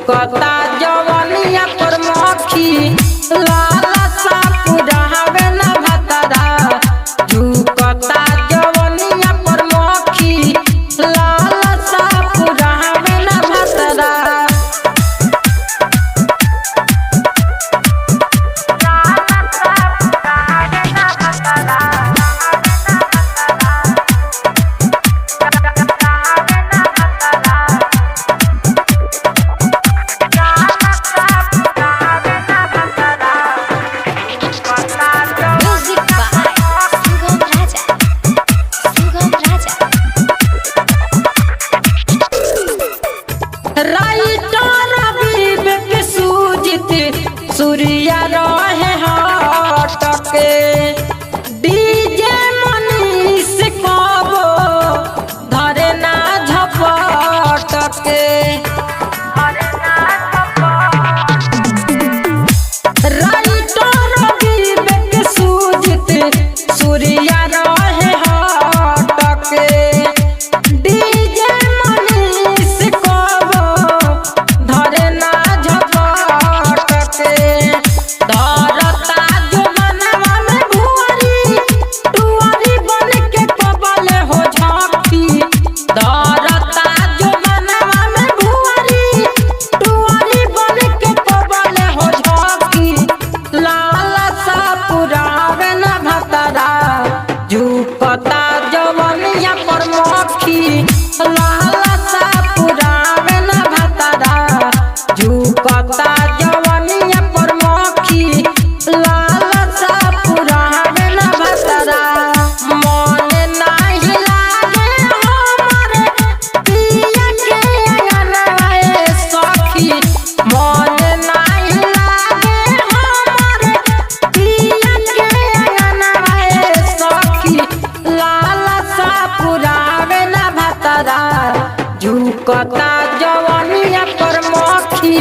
झुकता जवनिया पर मक्खी लाला सा पुरावे न भतरा झुकता जवनिया पर मक्खी लाला सा पुरावे न भतरा सूर्या रहे हटके डीजे मनीष कबो धरे ना झपटके राइटर विवेक सूजित सूर्या रहे हटके डीजे मनीष कबो धरे ना झुकता जवनिया पर मक्खी लाला सा पुरावे न भतरा झुकता जवनिया पर मक्खी लाला सा पुरावे न भतरा मन नाही लागे हमरे पिया के अंगनाए सखी मन नाही लागे हमरे पिया के अंगनाए सखी लाला सा पुरावे न भतरा झुकता जवनिया पर मक्खी।